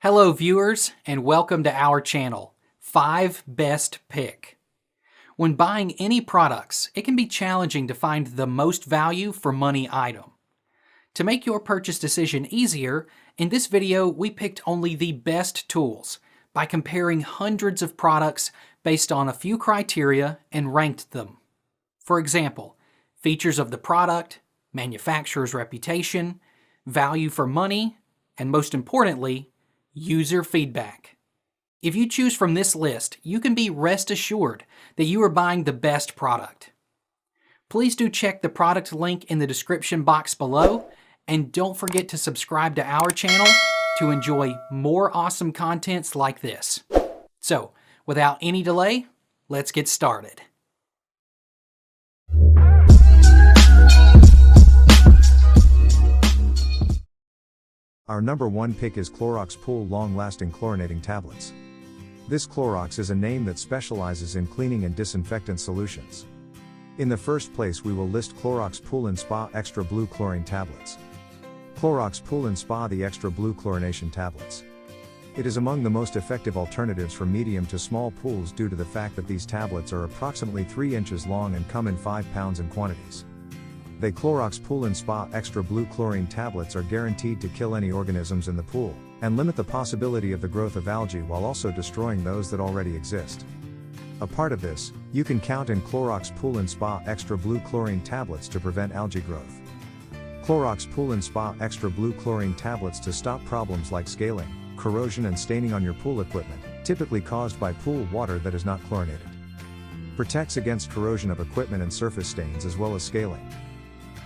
Hello viewers and welcome to our channel, 5 Best Pick. When buying any products, it can be challenging to find the most value for money item. To make your purchase decision easier, in this video we picked only the best tools by comparing hundreds of products based on a few criteria and ranked them. For example, features of the product, manufacturer's reputation, value for money, and most importantly, user feedback. If you choose from this list, you can be rest assured that you are buying the best product. Please do check the product link in the description box below, and don't forget to subscribe to our channel to enjoy more awesome contents like this. So, without any delay, let's get started. Our number one pick is Clorox Pool Long-Lasting Chlorinating Tablets. This Clorox is a name that specializes in cleaning and disinfectant solutions. In the first place, we will list Clorox Pool & Spa Extra Blue Chlorine Tablets. Clorox Pool & Spa the Extra Blue Chlorination Tablets. It is among the most effective alternatives for medium to small pools due to the fact that these tablets are approximately 3 inches long and come in 5 pounds in quantities. The Clorox Pool & Spa Extra Blue Chlorine Tablets are guaranteed to kill any organisms in the pool, and limit the possibility of the growth of algae while also destroying those that already exist. A part of this, you can count in Clorox Pool & Spa Extra Blue Chlorine Tablets to prevent algae growth. Clorox Pool & Spa Extra Blue Chlorine Tablets to stop problems like scaling, corrosion and staining on your pool equipment, typically caused by pool water that is not chlorinated. Protects against corrosion of equipment and surface stains as well as scaling.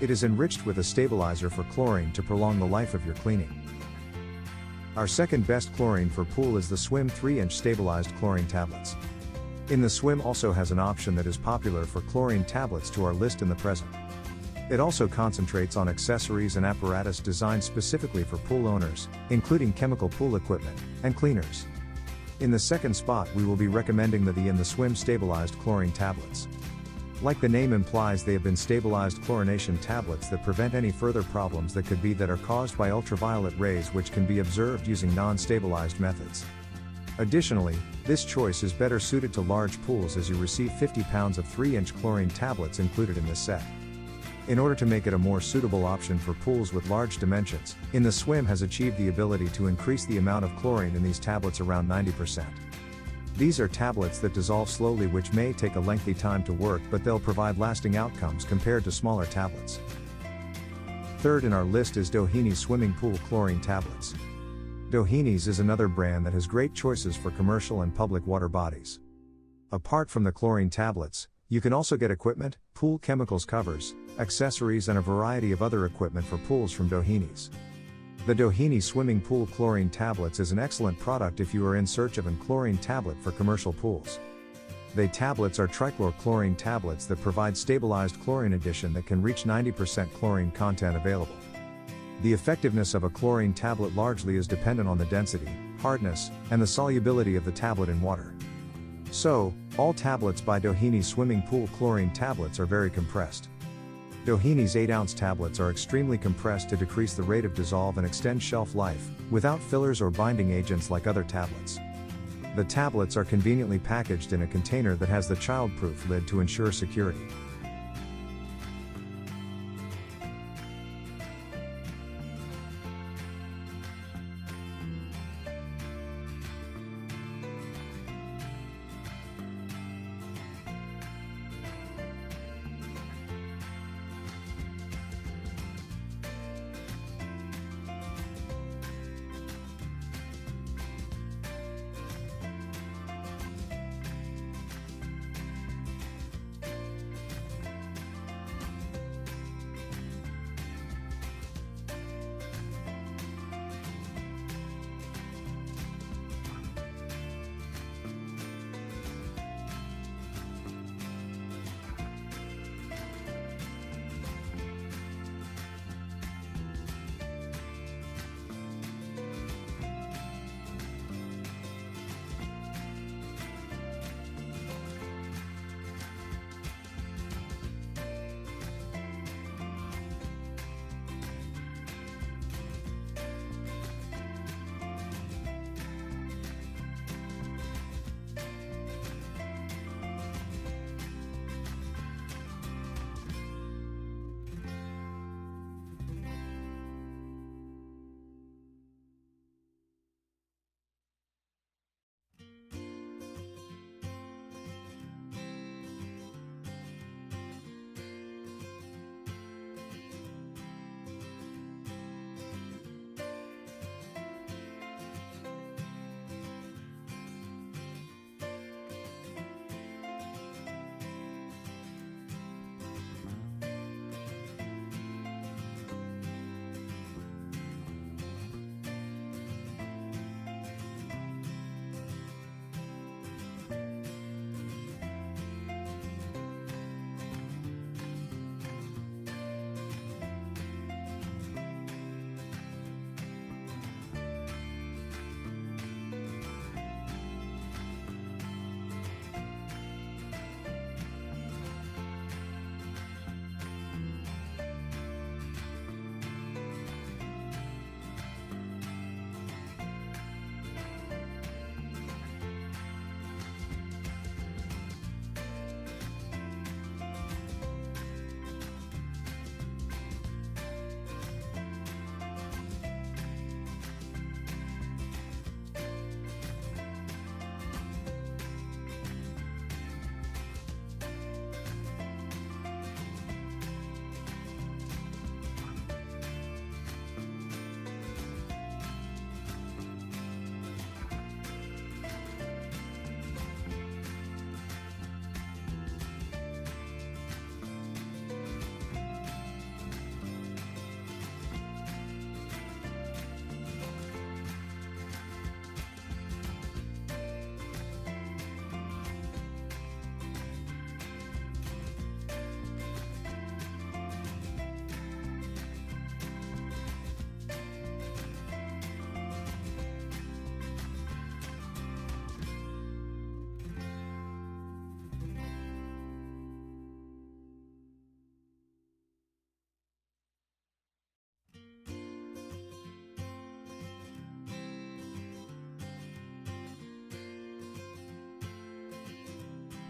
It is enriched with a stabilizer for chlorine to prolong the life of your cleaning. Our second best chlorine for pool is the Swim 3-inch Stabilized Chlorine Tablets. In the Swim also has an option that is popular for chlorine tablets to our list in the present. It also concentrates on accessories and apparatus designed specifically for pool owners, including chemical pool equipment and cleaners. In the second spot, we will be recommending the Swim Stabilized Chlorine Tablets. Like the name implies, they have been stabilized chlorination tablets that prevent any further problems that are caused by ultraviolet rays, which can be observed using non-stabilized methods. Additionally, this choice is better suited to large pools as you receive 50 pounds of 3-inch chlorine tablets included in this set. In order to make it a more suitable option for pools with large dimensions, the Swim has achieved the ability to increase the amount of chlorine in these tablets around 90%. These are tablets that dissolve slowly, which may take a lengthy time to work, but they'll provide lasting outcomes compared to smaller tablets. Third in our list is Doheny Swimming Pool Chlorine Tablets. Doheny's is another brand that has great choices for commercial and public water bodies. Apart from the chlorine tablets, you can also get equipment, pool chemicals covers, accessories and a variety of other equipment for pools from Doheny's. The Doheny Swimming Pool Chlorine Tablets is an excellent product if you are in search of a chlorine tablet for commercial pools. The tablets are trichlorchlorine tablets that provide stabilized chlorine addition that can reach 90% chlorine content available. The effectiveness of a chlorine tablet largely is dependent on the density, hardness, and the solubility of the tablet in water. So, all tablets by Doheny Swimming Pool Chlorine Tablets are very compressed. Doheny's 8-ounce tablets are extremely compressed to decrease the rate of dissolve and extend shelf life, without fillers or binding agents like other tablets. The tablets are conveniently packaged in a container that has the child-proof lid to ensure security.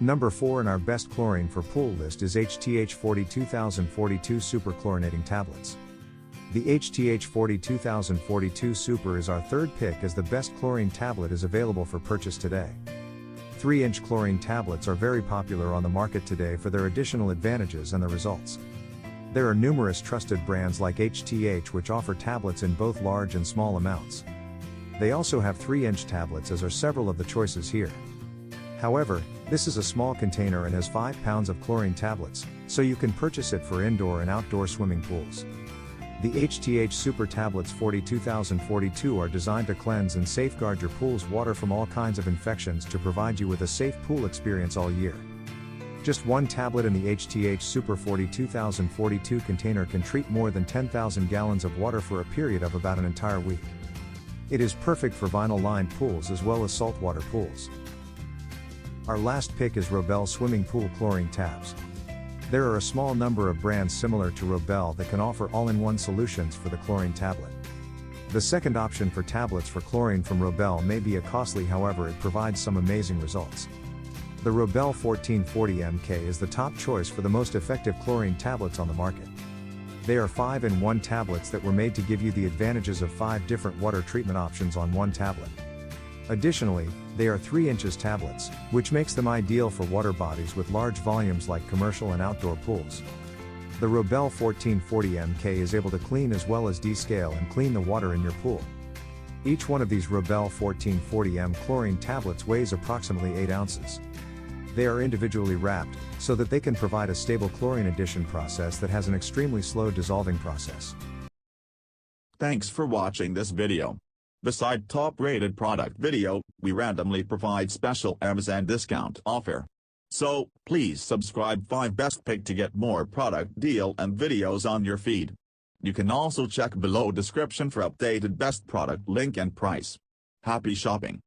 Number 4 in our best chlorine for pool list is HTH 42042 Super Chlorinating Tablets. The HTH 42042 Super is our third pick as the best chlorine tablet is available for purchase today. 3-inch chlorine tablets are very popular on the market today for their additional advantages and the results. There are numerous trusted brands like HTH which offer tablets in both large and small amounts. They also have 3-inch tablets, as are several of the choices here. However, this is a small container and has 5 pounds of chlorine tablets, so you can purchase it for indoor and outdoor swimming pools. The HTH Super Tablets 42042 are designed to cleanse and safeguard your pool's water from all kinds of infections to provide you with a safe pool experience all year. Just one tablet in the HTH Super 42042 container can treat more than 10,000 gallons of water for a period of about an entire week. It is perfect for vinyl-lined pools as well as saltwater pools. Our last pick is Robel Swimming Pool Chlorine Tabs. There are a small number of brands similar to Robel that can offer all-in-one solutions for the chlorine tablet. The second option for tablets for chlorine from Robel may be costly, however it provides some amazing results. The Robel 1440mk is the top choice for the most effective chlorine tablets on the market. They are 5-in-1 tablets that were made to give you the advantages of 5 different water treatment options on one tablet. Additionally, they are 3 inches tablets, which makes them ideal for water bodies with large volumes like commercial and outdoor pools. The Robel 1440mk is able to clean as well as descale and clean the water in your pool. Each one of these Robel 1440m chlorine tablets weighs approximately 8 ounces. They are individually wrapped, so that they can provide a stable chlorine addition process that has an extremely slow dissolving process. Thanks for watching this video. Beside top-rated product video, we randomly provide special Amazon discount offer. So, please subscribe 5 Best Pick to get more product deal and videos on your feed. You can also check below description for updated best product link and price. Happy shopping!